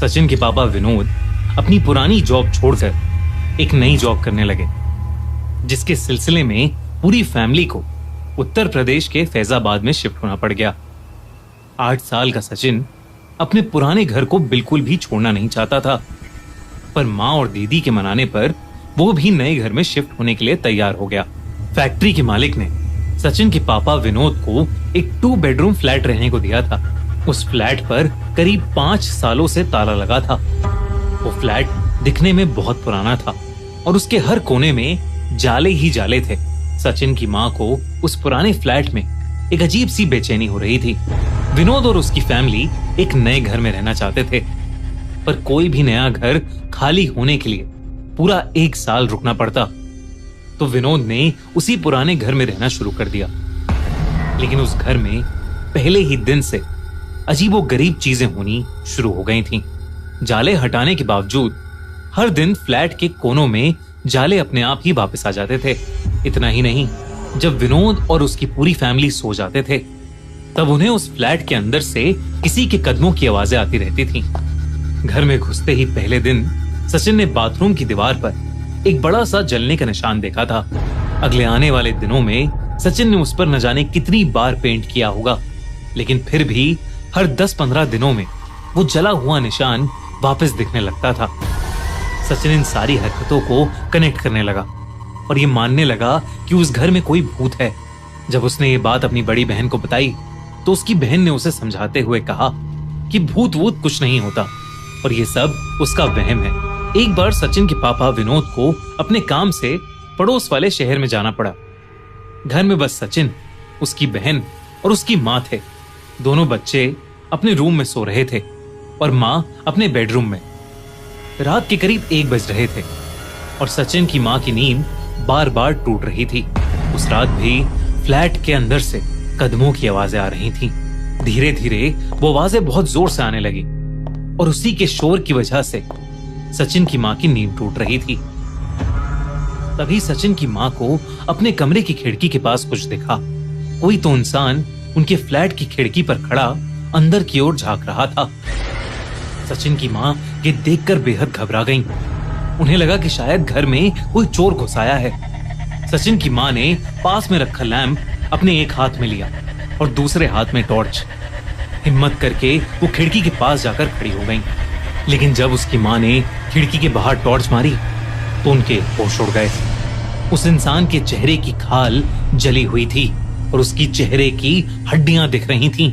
सचिन के पापा विनोद अपनी पुरानी जॉब छोड़कर एक नई जॉब करने लगे, जिसके सिलसिले में पूरी फैमिली को उत्तर प्रदेश के फैजाबाद में शिफ्ट होना पड़ गया। 8 साल का सचिन अपने पुराने घर को बिल्कुल भी छोड़ना नहीं चाहता था, पर माँ और दीदी के मनाने पर वो भी नए घर में शिफ्ट होने के लिए तैयार हो गया। फैक्ट्री के मालिक ने सचिन के पापा विनोद को एक 2 बेडरूम फ्लैट रहने को दिया था। उस फ्लैट पर करीब 5 सालों से ताला लगा था। वो फ्लैट दिखने में बहुत पुराना था और उसके हर कोने में जाले ही जाले थे। सचिन की माँ को उस पुराने फ्लैट में एक अजीब सी बेचैनी हो रही थी। विनोद और उसकी फैमिली एक नए घर में रहना चाहते थे, पर कोई भी नया घर खाली होने के लिए पूरा 1 साल रुकना पड़ता। तो विनोद ने उसी पुराने घर में रहना शुरू कर दिया। लेकिन उस घर में पहले ही दिन से अजीबोगरीब चीजें होनी शुरू हो गई थीं। जाले हटाने के बावजूद हर दिन फ्लैट के कोनों में जाले अपने आप ही वापस आ जाते थे। इतना ही नहीं, जब विनोद और उसकी पूरी फैमिली सो जाते थे, तब उन्हें उस फ्लैट के अंदर से किसी के कदमों की आवाजें आती रहती थीं। घर में घुसते ही पहले दिन सचिन ने बाथरूम की दीवार पर एक बड़ा सा जलने का निशान देखा था। अगले आने वाले दिनों में सचिन ने उस पर न जाने कितनी बार पेंट किया होगा, लेकिन फिर भी हर 10-15 दिनों में वो जला हुआ निशान वापस दिखने लगता था। सचिन इन सारी हरकतों को कनेक्ट करने लगा और ये मानने लगा कि उस घर में कोई भूत है। जब उसने ये बात अपनी बड़ी बहन को बताई, तो उसकी बहन ने उसे समझाते हुए कहा कि भूत वूत कुछ नहीं होता और ये सब उसका वहम है। एक बार सचिन के पापा विनोद को अपने काम से पड़ोस वाले शहर में जाना पड़ा। घर में बस सचिन, उसकी बहन और उसकी माँ थे। दोनों बच्चे अपने रूम में सो रहे थे और माँ अपने बेडरूम में। रात के करीब 1 बज रहे थे और सचिन की माँ की नींद बार बार टूट रही थी। उस रात भी फ्लैट के अंदर से कदमों की आवाजें आ रही थीं। धीरे धीरे वो आवाजें बहुत जोर से आने लगी और उसी के शोर की वजह से सचिन की माँ की नींद टूट रही थी। तभी सचिन की माँ को अपने कमरे की खिड़की के पास कुछ दिखा। कोई तो इंसान उनके फ्लैट की खिड़की पर खड़ा अंदर की ओर झांक रहा था। सचिन की माँ ये देखकर बेहद घबरा गईं। उन्हें लगा कि शायद घर में कोई चोर घुस आया है। सचिन की माँ ने पास में रखा लैंप अपने एक हाथ में लिया और दूसरे हाथ में टॉर्च। हिम्मत करके वो खिड़की के पास जाकर खड़ी हो गईं। लेकिन जब उसकी माँ ने खिड़की के बाहर टॉर्च मारी तो उनके होश उड़ गए। उस इंसान के चेहरे की खाल जली हुई थी और उसकी चेहरे की हड्डियां दिख रही थीं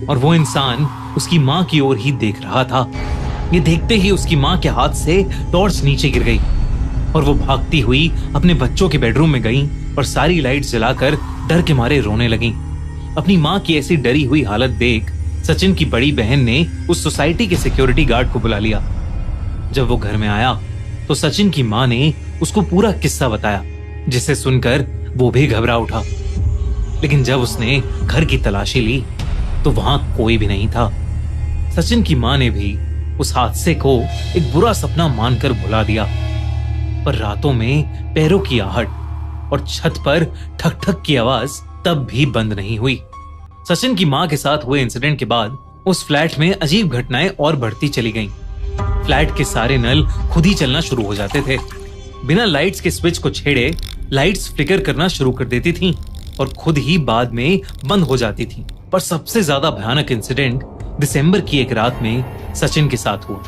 और वो इंसान उसकी माँ की ओर ही देख रहा था। ये देखते ही उसकी माँ के हाथ से टॉर्च नीचे गिर गई और वो भागती हुई अपने बच्चों के बेडरूम में गई और सारी लाइट्स जलाकर डर के मारे रोने लगी। अपनी माँ की ऐसी डरी हुई हालत देख सचिन की बड़ी बहन ने उस सोसाइटी के सिक्योरिटी गार्ड को बुला लिया। जब वो घर में आया तो सचिन की माँ ने उसको पूरा किस्सा बताया, जिसे सुनकर वो भी घबरा उठा। लेकिन जब उसने घर की तलाशी ली तो वहां कोई भी नहीं था। सचिन की माँ ने भी उस हादसे को एक बुरा सपना मानकर भुला दिया, पर रातों में पैरों की आहट और छत पर ठक ठक की आवाज तब भी बंद नहीं हुई। सचिन की माँ के साथ हुए इंसिडेंट के बाद उस फ्लैट में अजीब घटनाएं और बढ़ती चली गईं। फ्लैट के सारे नल खुद ही चलना शुरू हो जाते थे। बिना लाइट्स के स्विच को छेड़े लाइट्स फ्लिकर करना शुरू कर देती थीं और खुद ही बाद में बंद हो जाती थीं। पर सबसे ज्यादा भयानक इंसिडेंट दिसंबर की एक रात में सचिन के साथ हुआ।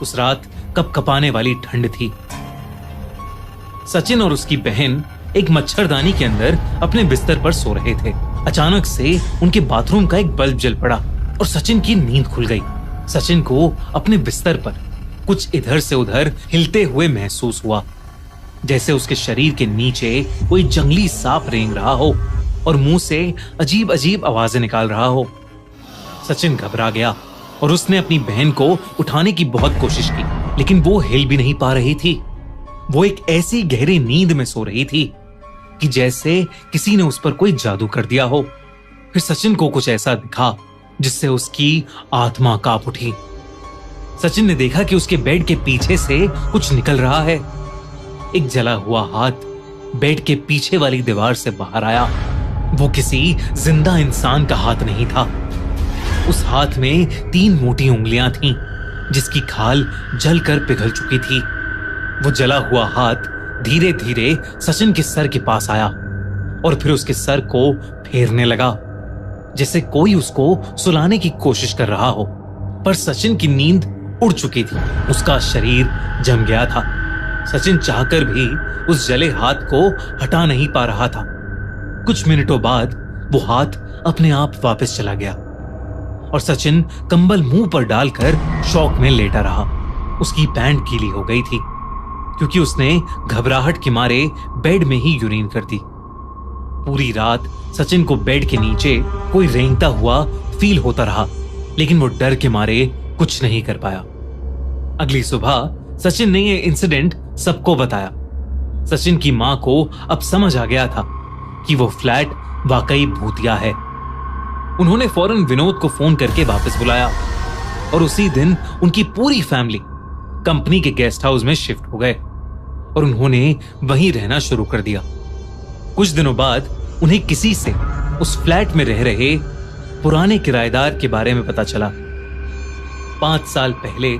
उस रात कपकपाने वाली ठंड थी। सचिन और उसकी बहन एक मच्छरदानी के अंदर अपने बिस्तर पर सो रहे थे। अचानक से उनके बाथरूम का एक बल्ब जल पड़ा और सचिन की नींद खुल गई। सचिन को अपने बिस्तर पर कुछ इधर से उधर हिलते हुए महसूस हुआ, जैसे उसके शरीर के नीचे कोई जंगली सांप रेंग रहा हो और मुंह से अजीब अजीब आवाजें निकाल रहा हो। सचिन घबरा गया और उसने अपनी बहन को उठाने की बहुत कोशिश की, लेकिन वो हिल भी नहीं पा रही थी। वो एक ऐसी गहरी नींद में सो रही थी कि जैसे किसी ने उस पर कोई जादू कर दिया हो। फिर सचिन को कुछ ऐसा दिखा जिससे उसकी आत्मा कांप उठी। सचिन ने देखा कि उसके बेड के पीछे से कुछ निकल रहा है। एक जला हुआ हाथ बेड के पीछे वाली दीवार से बाहर आया। वो किसी जिंदा इंसान का हाथ नहीं था। उस हाथ में 3 मोटी उंगलियां थीं जिसकी खाल जलकर पिघल चुकी थी। वो जला हुआ हाथ धीरे धीरे सचिन के सर के पास आया और फिर उसके सर को फेरने लगा, जैसे कोई उसको सुलाने की कोशिश कर रहा हो। पर सचिन की नींद उड़ चुकी थी, उसका शरीर जम गया था। सचिन चाहकर भी उस जले हाथ को हटा नहीं पा रहा था। कुछ मिनटों बाद वो हाथ अपने आप वापस चला गया और सचिन कंबल मुंह पर डालकर शौक में लेटा रहा। उसकी पैंट गीली हो गई थी क्योंकि उसने घबराहट के मारे बेड में ही यूरिन कर दी। पूरी रात सचिन को बेड के नीचे कोई रेंगता हुआ फील होता रहा, लेकिन वो डर के मारे कुछ नहीं कर पाया। अगली सुबह सचिन ने ये इंसिडेंट सबको बताया। सचिन की मां को अब समझ आ गया था कि वो फ्लैट वाकई भूतिया है। उन्होंने फौरन विनोद को फोन करके वापस बुलाया और उसी दिन उनकी पूरी फैमिली कंपनी के गेस्ट हाउस में शिफ्ट हो गए और उन्होंने वहीं रहना शुरू कर दिया। कुछ दिनों बाद उन्हें किसी से उस फ्लैट में रह रहे पुराने किराएदार के बारे में पता चला। 5 साल पहले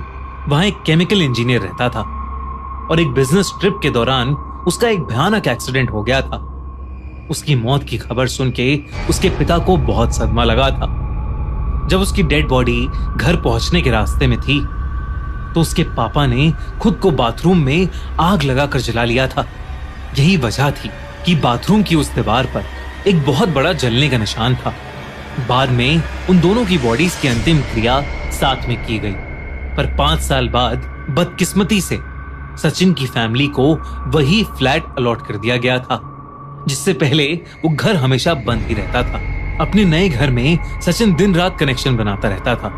वहां एक केमिकल इंजीनियर रहता था और एक बिजनेस ट्रिप के दौरान उसका एक भयानक एक्सीडेंट हो गया था। उसकी मौत की खबर सुन के उसके पिता को बहुत सदमा लगा था। जब उसकी डेड बॉडी घर पहुंचने के रास्ते में थी तो उसके पापा ने खुद को बाथरूम में आग लगाकर जला लिया था। यही वजह थी कि बाथरूम की उस दीवार पर एक बहुत बड़ा जलने का निशान था। बाद में उन दोनों की बॉडीज की अंतिम क्रिया साथ में की गई, पर 5 साल बाद बदकिस्मती से सचिन की फैमिली को वही फ्लैट अलॉट कर दिया गया था, जिससे पहले वो घर हमेशा बंद ही रहता था। अपने नए घर में सचिन दिन रात कनेक्शन बनाता रहता था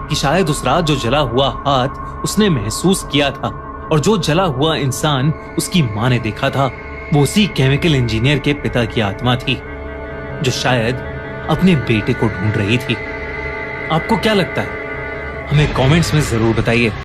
कि शायद उस रात जो जला हुआ हाथ उसने महसूस किया था और जो जला हुआ इंसान उसकी मां ने देखा था, वो उसी केमिकल इंजीनियर के पिता की आत्मा थी जो शायद अपने बेटे को ढूंढ रही थी। आपको क्या लगता है? हमें कमेंट्स में जरूर बताइए।